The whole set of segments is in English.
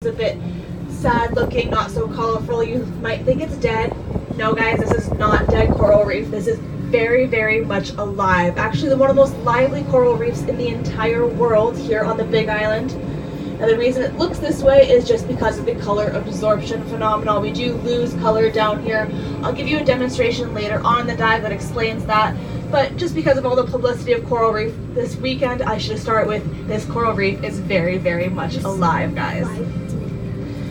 a bit sad looking, not so colorful. You might think it's dead. No guys, this is not dead coral reef. This is very, very much alive. Actually, one of the most lively coral reefs in the entire world here on the Big Island. And the reason it looks this way is just because of the color absorption phenomenon. We do lose color down here. I'll give you a demonstration later on in the dive that explains that. But just because of all the publicity of coral reef this weekend, I should start with this coral reef is very, very much alive, guys.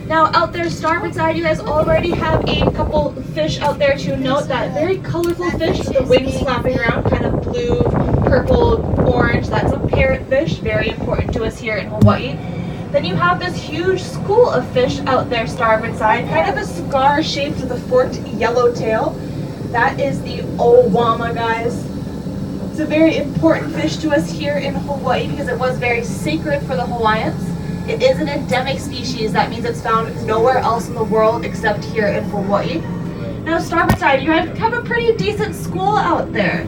Now out there starboard side, you guys already have a couple fish out there to note. That very colorful fish with the wings flapping around, kind of blue, purple, orange. That's a parrotfish, very important to us here in Hawaii. Then you have this huge school of fish out there starboard side, kind of a cigar shaped with a forked yellow tail. That is the owama, guys. It's a very important fish to us here in Hawaii because it was very sacred for the Hawaiians. It is an endemic species. That means it's found nowhere else in the world except here in Hawaii. Now starboard side, you have a pretty decent school out there.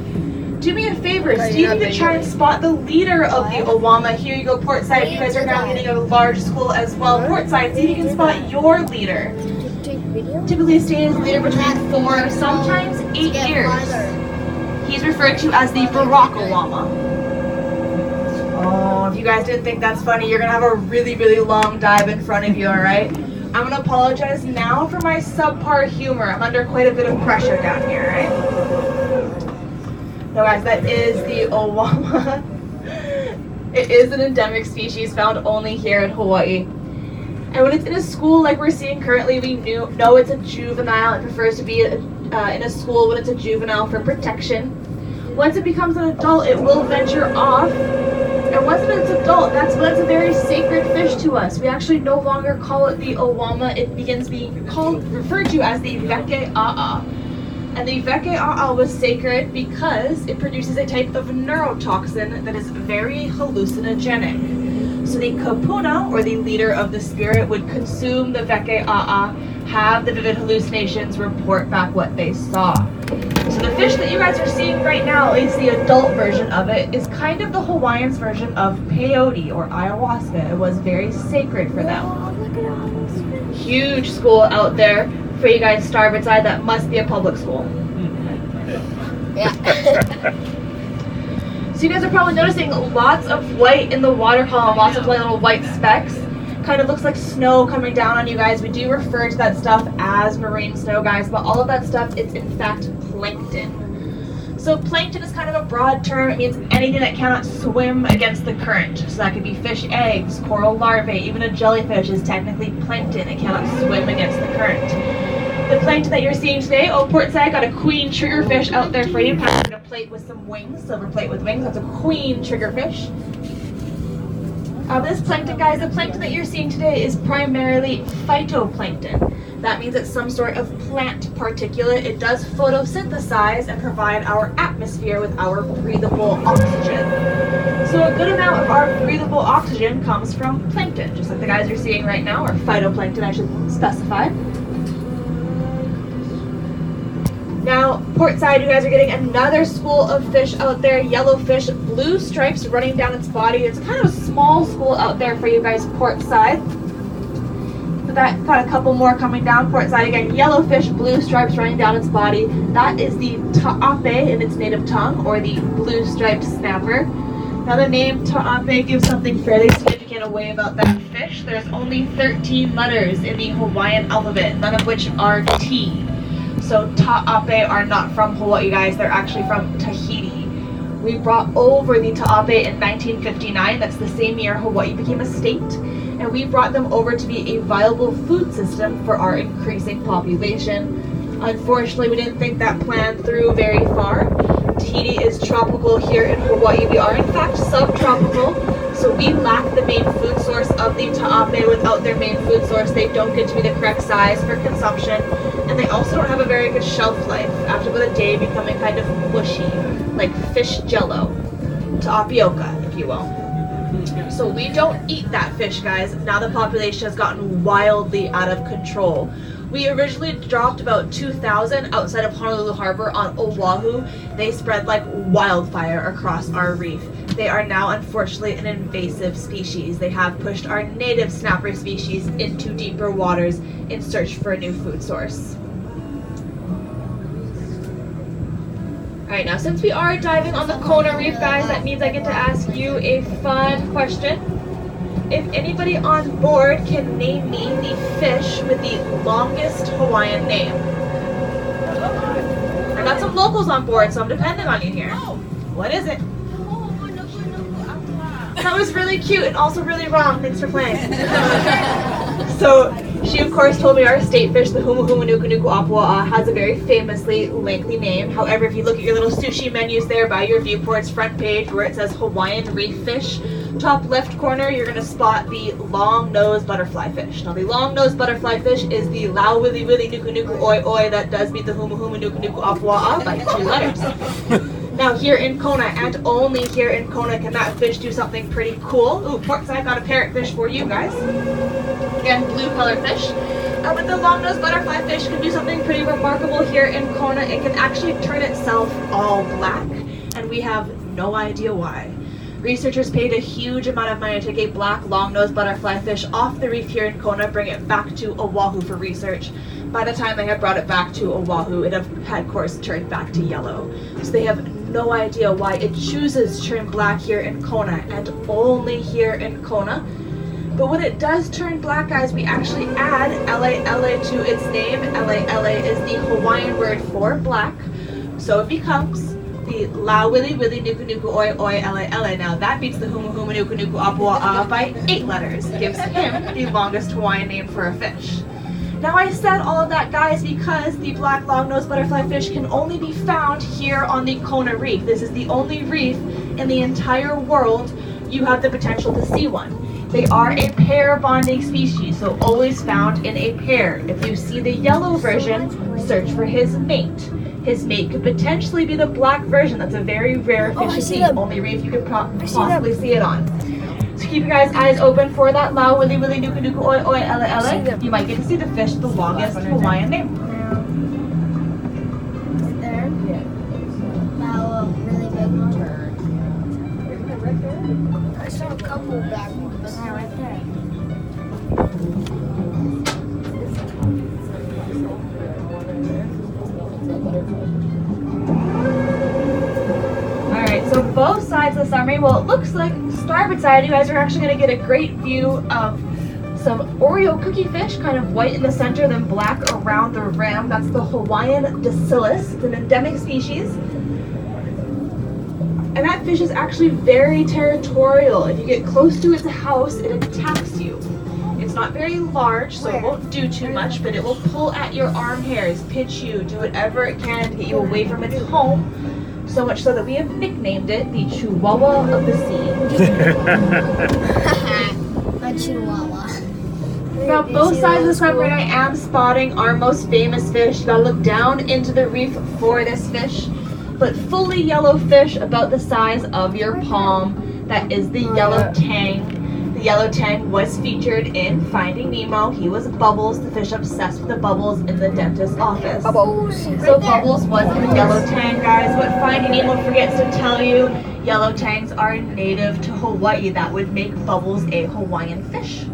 Do me a favor, Steve, you can try and spot the leader of the owama. Here you go, port side. You guys are now getting a large school as well. Port side, see if you can spot your leader. Typically stays leader between 4, sometimes 8 years. He's referred to as the Barack Owama. Oh, if you guys didn't think that's funny, you're gonna have a really, really long dive in front of you, alright? I'm gonna apologize now for my subpar humor. I'm under quite a bit of pressure down here, right? So guys, that is the owama. It is an endemic species found only here in Hawaii. And when it's in a school like we're seeing currently, we know it's a juvenile. It prefers to be in a school when it's a juvenile for protection. Once it becomes an adult, it will venture off. And once it's adult, that's a very sacred fish to us. We actually no longer call it the owama. It begins being referred to as the vekea'a. And the vekea'a was sacred because it produces a type of neurotoxin that is very hallucinogenic. So the kapuna, or the leader of the spirit, would consume the vekea'a, have the vivid hallucinations, report back what they saw. So the fish that you guys are seeing right now, at least the adult version of it, is kind of the Hawaiians' version of peyote or ayahuasca. It was very sacred for them. Huge school out there for you guys starboard side. That must be a public school. Yeah. So you guys are probably noticing lots of white in the water column, lots of little white specks. Kind of looks like snow coming down on you guys. We do refer to that stuff as marine snow, guys, but all of that stuff is in fact plankton. So plankton is kind of a broad term. It means anything that cannot swim against the current. So that could be fish eggs, coral larvae, even a jellyfish is technically plankton. It cannot swim against the current. The plankton that you're seeing today, port side, got a queen triggerfish out there for you, passing a plate with some wings, silver plate with wings. That's a queen triggerfish. This plankton, guys, the plankton that you're seeing today is primarily phytoplankton. That means it's some sort of plant particulate. It does photosynthesize and provide our atmosphere with our breathable oxygen. So a good amount of our breathable oxygen comes from plankton, just like the guys you're seeing right now, or phytoplankton, I should specify. Now, port side, you guys are getting another school of fish out there, yellowfish, blue stripes running down its body. It's kind of a small school out there for you guys, port side. So that got a couple more coming down, port side again, yellowfish, blue stripes running down its body. That is the ta'ape in its native tongue, or the blue striped snapper. Now the name ta'ape gives something fairly significant away about that fish. There's only 13 letters in the Hawaiian alphabet, none of which are T. So ta'ape are not from Hawaii, guys. They're actually from Tahiti. We brought over the ta'ape in 1959. That's the same year Hawaii became a state. And we brought them over to be a viable food system for our increasing population. Unfortunately, we didn't think that plan through very far. Tahiti is tropical. Here in Hawaii, we are in fact subtropical. So we lack the main food source of the ta'ape. Without their main food source, they don't get to be the correct size for consumption. And they also don't have a very good shelf life, after about a day becoming kind of mushy, like fish jello, tapioca, if you will. So we don't eat that fish, guys. Now the population has gotten wildly out of control. We originally dropped about 2,000 outside of Honolulu Harbor on Oahu. They spread like wildfire across our reef. They are now unfortunately an invasive species. They have pushed our native snapper species into deeper waters in search for a new food source. Alright, now since we are diving on the Kona Reef, guys, that means I get to ask you a fun question. If anybody on board can name me the fish with the longest Hawaiian name. I got some locals on board, so I'm depending on you here. What is it? That was really cute and also really wrong. Thanks for playing. So she of course told me our state fish, the Humu Humu Nuku Nuku Apua'a, has a very famously lengthy name. However, if you look at your little sushi menus there by your viewport's front page where it says Hawaiian reef fish, top left corner you're going to spot the long-nosed butterfly fish. Now the long-nosed butterfly fish is the Lau Willy Willy Nuku Nuku Oi Oi that does beat the Humu Humu Nuku Nuku Apua'a by 2 letters. Now here in Kona, and only here in Kona, can that fish do something pretty cool. Ooh, Portside got a parrotfish for you guys. Again, blue color fish. But the long-nosed butterfly fish can do something pretty remarkable here in Kona. It can actually turn itself all black, and we have no idea why. Researchers paid a huge amount of money to take a black long-nosed butterfly fish off the reef here in Kona, bring it back to Oahu for research. By the time they had brought it back to Oahu, it had, of course, turned back to yellow. So they have no idea why it chooses to turn black here in Kona, and only here in Kona. But when it does turn black, guys, we actually add LA to its name. LA is the Hawaiian word for black. So it becomes the Lau Willy Willy Nuku Nuku Oi Oi LA. Now that beats the Humu Humu Nuku Nuku Apua'a by 8 letters. Gives him the longest Hawaiian name for a fish. Now I said all of that, guys, because the black long-nosed butterfly fish can only be found here on the Kona Reef. This is the only reef in the entire world you have the potential to see one. They are a pair bonding species, so always found in a pair. If you see the yellow version, search for his mate. His mate could potentially be the black version. That's a very rare fish to see. Only reef you could possibly see it on. So keep your guys' eyes open for that Lau Willy Willy Nuku Nuku Oi Oi LA. You might get to see the fish with the longest Hawaiian name. Right there? Yeah. Now, really big one. Right there. I saw a couple black ones. Yeah, right there. Alright, so both sides of the submarine, well, it looks like starboard side, you guys are actually going to get a great view of some Oreo cookie fish, kind of white in the center, then black around the rim. That's the Hawaiian Dacilus. It's an endemic species. And that fish is actually very territorial. If you get close to its house, it attacks you. It's not very large, so it won't do too much, but it will pull at your arm hairs, pinch you, do whatever it can to get you away from its home. So much so that we have nicknamed it the Chihuahua of the Sea. A chihuahua. Now, both sides of the submarine, I am spotting our most famous fish. You gotta look down into the reef for this fish. But fully yellow fish about the size of your palm. That is the yellow tang. The yellow tang was featured in Finding Nemo. He was Bubbles, the fish obsessed with the bubbles in the dentist's office. So Bubbles was the yellow tang, guys. What Finding Nemo forgets to tell you, yellow tangs are native to Hawaii. That would make Bubbles a Hawaiian fish.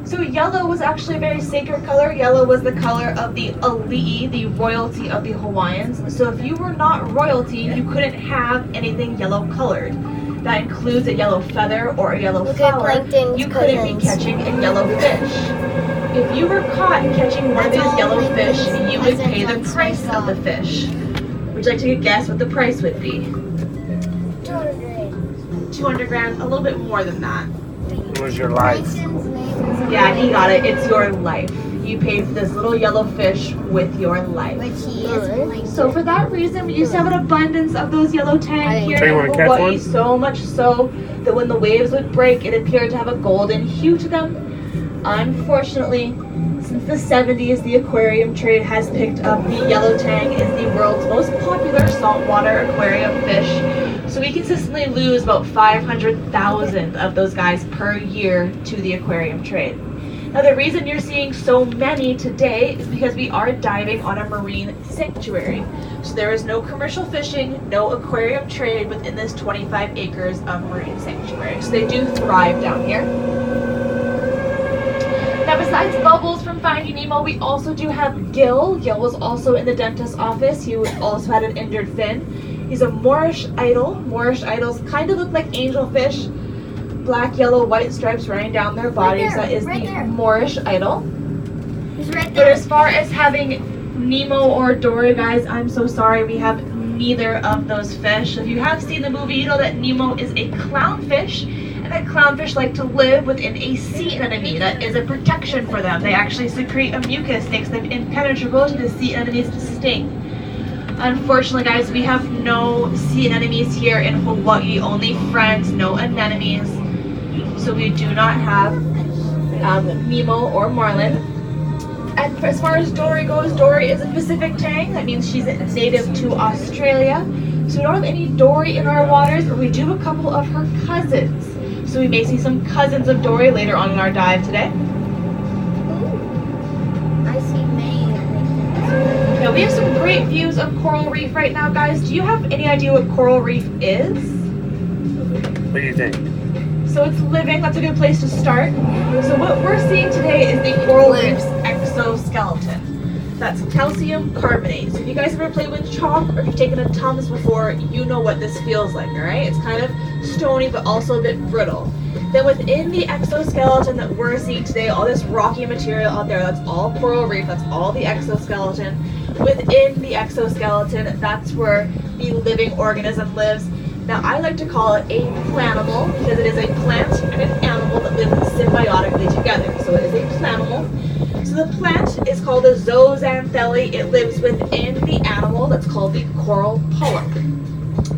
So yellow was actually a very sacred color. Yellow was the color of the ali'i, the royalty of the Hawaiians. So if you were not royalty, you couldn't have anything yellow colored. That includes a yellow feather or a yellow flower. You couldn't be catching a yellow fish. If you were caught catching one of these yellow fish, you would pay the price of the fish. Would you like to take a guess what the price would be? 200 grand, a little bit more than that. It was your life. Yeah, he got it. It's your life. You paid for this little yellow fish with your life. Which he is. So for that reason, we used to have an abundance of those yellow tang here So you in wanna catch Hawaii, one? so much so that when the waves would break, it appeared to have a golden hue to them. Unfortunately, since the 70s, the aquarium trade has picked up the yellow tang as the world's most popular saltwater aquarium fish. So we consistently lose about 500,000 of those guys per year to the aquarium trade. Now the reason you're seeing so many today is because we are diving on a marine sanctuary. So there is no commercial fishing, no aquarium trade within this 25 acres of marine sanctuary. So they do thrive down here. Now besides Bubbles from Finding Nemo, we also do have Gil. Gil was also in the dentist's office. He also had an injured fin. He's a Moorish idol. Moorish idols kind of look like angelfish. Black, yellow, white stripes running down their bodies. That is the Moorish idol. He's right But there. as far as having Nemo or Dory, guys, I'm so sorry. We have neither of those fish. If you have seen the movie, you know that Nemo is a clownfish. And that clownfish like to live within a sea anemone. That is a protection for them. They actually secrete a mucus, makes them impenetrable to the sea anemone's sting. Unfortunately, guys, we have no sea anemones here in Hawaii. Only friends, no anemones. So we do not have Nemo or Marlin. And as far as Dory goes, Dory is a Pacific Tang. That means she's native to Australia. So we don't have any Dory in our waters, but we do have a couple of her cousins. So we may see some cousins of Dory later on in our dive today. Ooh. I see many. Now we have some great views of coral reef right now, guys. Do you have any idea what coral reef is? What do you think? So it's living. That's a good place to start. So what we're seeing today is the coral reef's exoskeleton. That's calcium carbonate. So if you guys ever played with chalk or if you've taken a Tums before, you know what this feels like, all right? It's kind of stony but also a bit brittle. Then within the exoskeleton that we're seeing today, all this rocky material out there, that's all coral reef, that's all the exoskeleton. Within the exoskeleton, that's where the living organism lives. Now, I like to call it a planimal because it is a plant and an animal that live symbiotically together. So it is a planimal. So the plant is called a zooxanthellae. It lives within the animal that's called the coral polyp.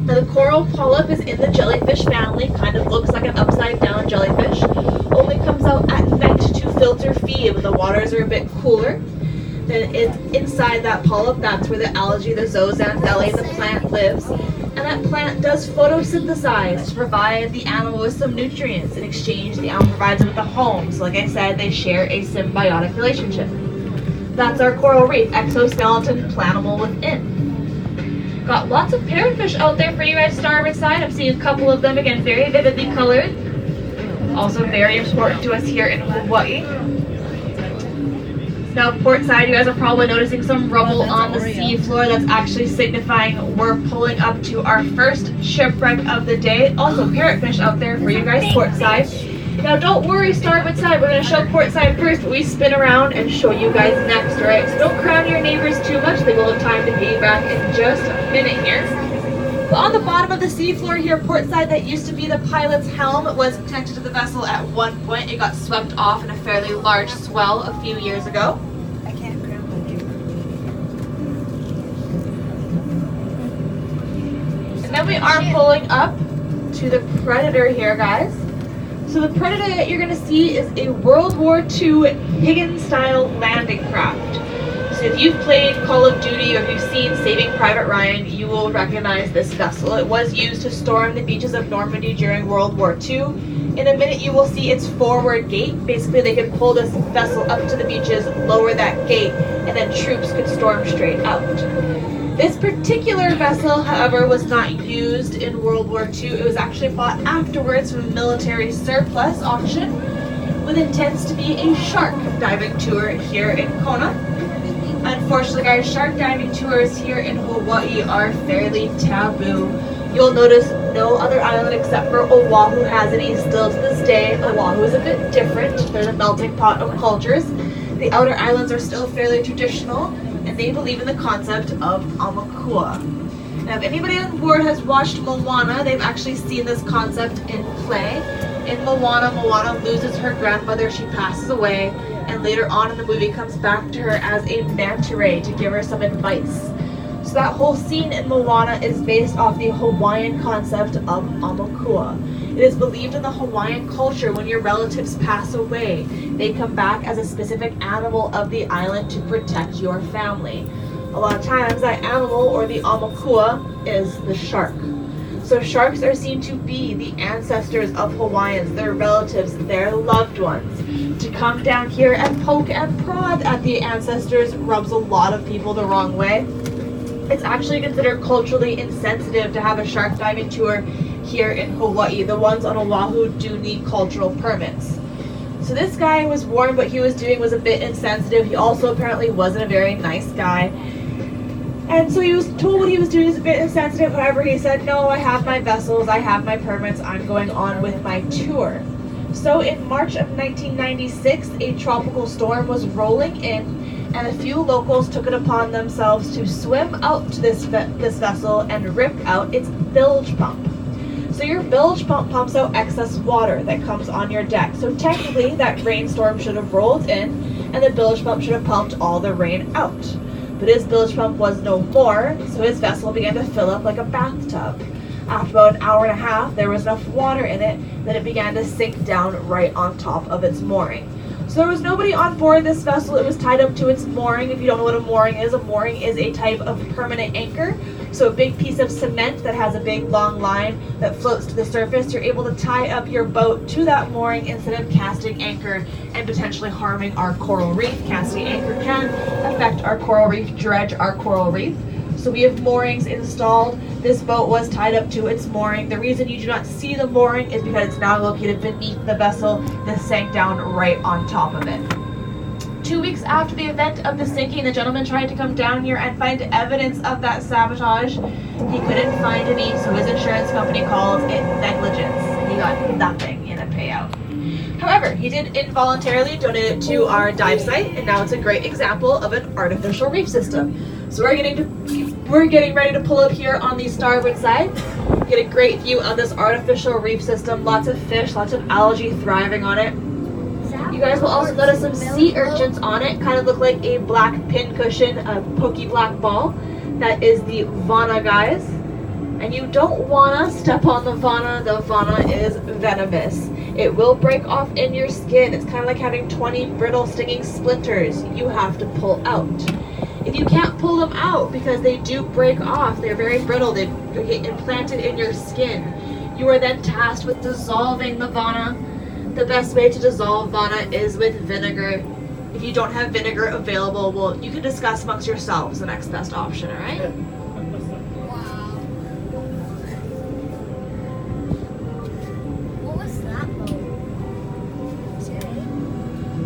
Now, the coral polyp is in the jellyfish family, kind of looks like an upside down jellyfish. Only comes out at night to filter feed when the waters are a bit cooler. Then it's inside that polyp, that's where the algae, the zooxanthellae, the plant lives. And that plant does photosynthesize to provide the animal with some nutrients. In exchange, the animal provides it with a home. So like I said, they share a symbiotic relationship. That's our coral reef, exoskeleton, planimal within. Got lots of parrotfish out there for you guys starboard side. I'm seeing a couple of them, again, very vividly colored. Also very important to us here in Hawaii. Now, port side, you guys are probably noticing some rubble on the sea floor. That's actually signifying we're pulling up to our first shipwreck of the day. Also, parrotfish out there for you guys, port side. Now, don't worry, starboard side. We're going to show port side first, but we spin around and show you guys next, all right? So don't crowd your neighbors too much. They will have time to pay you back in just a minute here. But on the bottom of the seafloor here, port side, that used to be the pilot's helm. It was connected to the vessel at one point. It got swept off in a fairly large swell a few years ago. I can't grab you. And then we are pulling up to the Predator here, guys. So the Predator that you're going to see is a World War II Higgins-style landing craft. So if you've played Call of Duty or if you've seen Saving Private Ryan, you will recognize this vessel. It was used to storm the beaches of Normandy during World War II. In a minute, you will see its forward gate. Basically, they could pull this vessel up to the beaches, lower that gate, and then troops could storm straight out. This particular vessel, however, was not used in World War II. It was actually bought afterwards from a military surplus auction with intents to be a shark diving tour here in Kona. Unfortunately, guys, shark diving tours here in Hawaii are fairly taboo. You'll notice no other island except for Oahu has any still to this day. Oahu is a bit different. They're the melting pot of cultures. The outer islands are still fairly traditional, and they believe in the concept of Aumakua. Now, if anybody on board has watched Moana, they've actually seen this concept in play. In Moana, Moana loses her grandmother, she passes away, and later on in the movie comes back to her as a manta ray to give her some advice. So that whole scene in Moana is based off the Hawaiian concept of Aumakua. It is believed in the Hawaiian culture when your relatives pass away, they come back as a specific animal of the island to protect your family. A lot of times that animal or the Aumakua is the shark. So So sharks are seen to be the ancestors of Hawaiians, their relatives, their loved ones. To come down here and poke and prod at the ancestors rubs a lot of people the wrong way. It's actually considered culturally insensitive to have a shark diving tour here in Hawaii. The ones on Oahu do need cultural permits. So this guy was warned what he was doing was a bit insensitive. He also apparently wasn't a very nice guy. And so he was told what he was doing is a bit insensitive. However, he said, no, I have my vessels, I have my permits, I'm going on with my tour. So in March of 1996, a tropical storm was rolling in, and a few locals took it upon themselves to swim out to this vessel and rip out its bilge pump. So your bilge pump pumps out excess water that comes on your deck. So technically that rainstorm should have rolled in and the bilge pump should have pumped all the rain out. But his bilge pump was no more, so his vessel began to fill up like a bathtub. After about an hour and a half, there was enough water in it that it began to sink down right on top of its mooring. So there was nobody on board this vessel. It was tied up to its mooring. If you don't know what a mooring is a type of permanent anchor. So a big piece of cement that has a big long line that floats to the surface. You're able to tie up your boat to that mooring instead of casting anchor and potentially harming our coral reef. Casting anchor can affect our coral reef, dredge our coral reef. So we have moorings installed. This boat was tied up to its mooring. The reason you do not see the mooring is because it's now located beneath the vessel that sank down right on top of it. 2 weeks after the event of the sinking, the gentleman tried to come down here and find evidence of that sabotage. He couldn't find any, so his insurance company called it negligence. He got nothing in a payout. However, he did involuntarily donate it to our dive site, and now it's a great example of an artificial reef system. So we're getting ready to pull up here on the starboard side, get a great view of this artificial reef system. Lots of fish, lots of algae thriving on it. You guys will also notice some sea urchins on it, kind of look like a black pin cushion, a pokey black ball. That is the Vana, guys. And you don't want to step on the Vana. The Vana is venomous. It will break off in your skin. It's kind of like having 20 brittle stinging splinters you have to pull out. If you can't pull them out because they do break off, they're very brittle, they get implanted in your skin, you are then tasked with dissolving the Vana. The best way to dissolve Vana is with vinegar. If you don't have vinegar available, well, you can discuss amongst yourselves the next best option, all right? Wow. What was that boat? Sorry?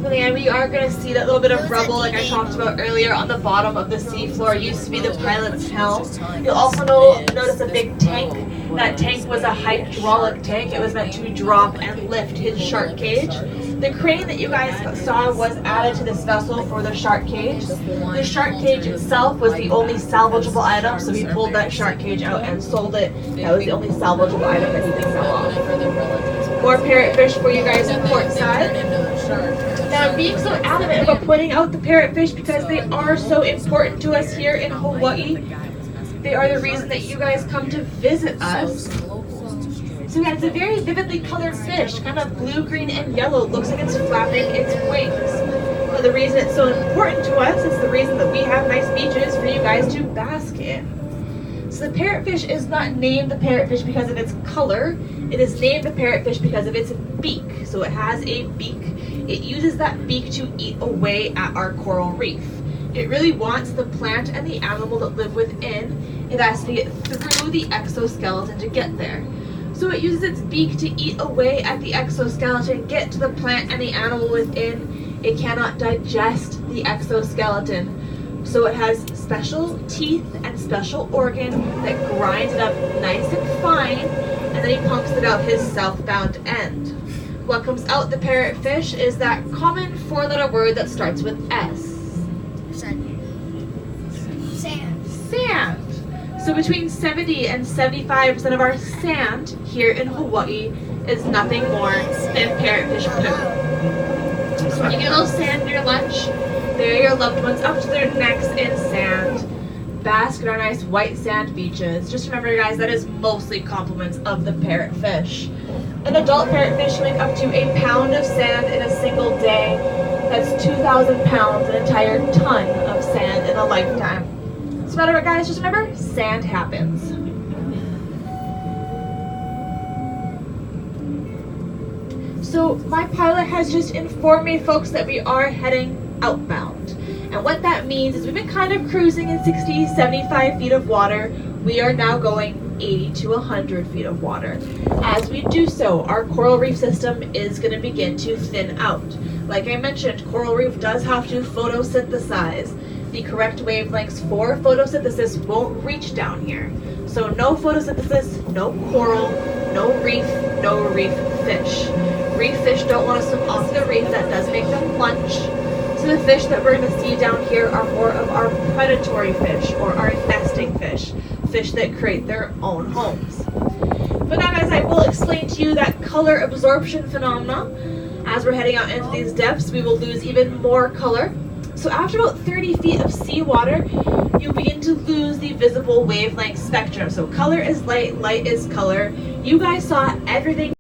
So yeah, we are going to see that little bit of It was rubble a like I TV talked about earlier on the bottom of the seafloor. Used to be the pilot's helm. You'll You'll also also notice a big tank. That tank was a hydraulic tank. It was meant to drop and lift his shark cage. The crane that you guys saw was added to this vessel for the shark cage. The shark cage itself was the only salvageable item, so he pulled that shark cage out and sold it. That was the only salvageable item that he could sell off. More parrotfish for you guys in port side. Now, I'm being so adamant about pointing out the parrotfish because they are so important to us here in Hawaii. They are the reason that you guys come to visit us. So yeah, it's a very vividly colored fish, kind of blue, green, and yellow. It looks like it's flapping its wings. But the reason it's so important to us is the reason that we have nice beaches for you guys to bask in. So the parrotfish is not named the parrotfish because of its color. It is named the parrotfish because of its beak. So it has a beak. It uses that beak to eat away at our coral reef. It really wants the plant and the animal that live within. It has to get through the exoskeleton to get there. So it uses its beak to eat away at the exoskeleton, get to the plant and the animal within. It cannot digest the exoskeleton. So it has special teeth and special organ that grinds it up nice and fine, and then he pumps it out his southbound end. What comes out the parrotfish is that common four-letter word that starts with S. Sand. Sand. So between 70 and 75% of our sand here in Hawaii is nothing more than parrotfish poop. So when you get a little sand in your lunch, bury your loved ones up to their necks in sand. Bask in our nice white sand beaches. Just remember, guys, that is mostly compliments of the parrotfish. An adult parrotfish can make up to a pound of sand in a single day. That's 2,000 pounds, an entire ton of sand in a lifetime. So no matter what, guys, just remember, sand happens. So my pilot has just informed me, folks, that we are heading outbound. And what that means is we've been kind of cruising in 60, 75 feet of water. We are now going 80 to 100 feet of water. As we do so, our coral reef system is going to begin to thin out. Like I mentioned, coral reef does have to photosynthesize. The correct wavelengths for photosynthesis won't reach down here. So no photosynthesis, no coral, no reef fish. Reef fish don't want to swim off the reef. That does make them plunge. So the fish that we're going to see down here are more of our predatory fish or our nesting fish that create their own homes. But now guys, I will explain to you that color absorption phenomena. As we're heading out into these depths, we will lose even more color. So after about 30 feet of seawater, you begin to lose the visible wavelength spectrum. So color is light, light is color. You guys saw everything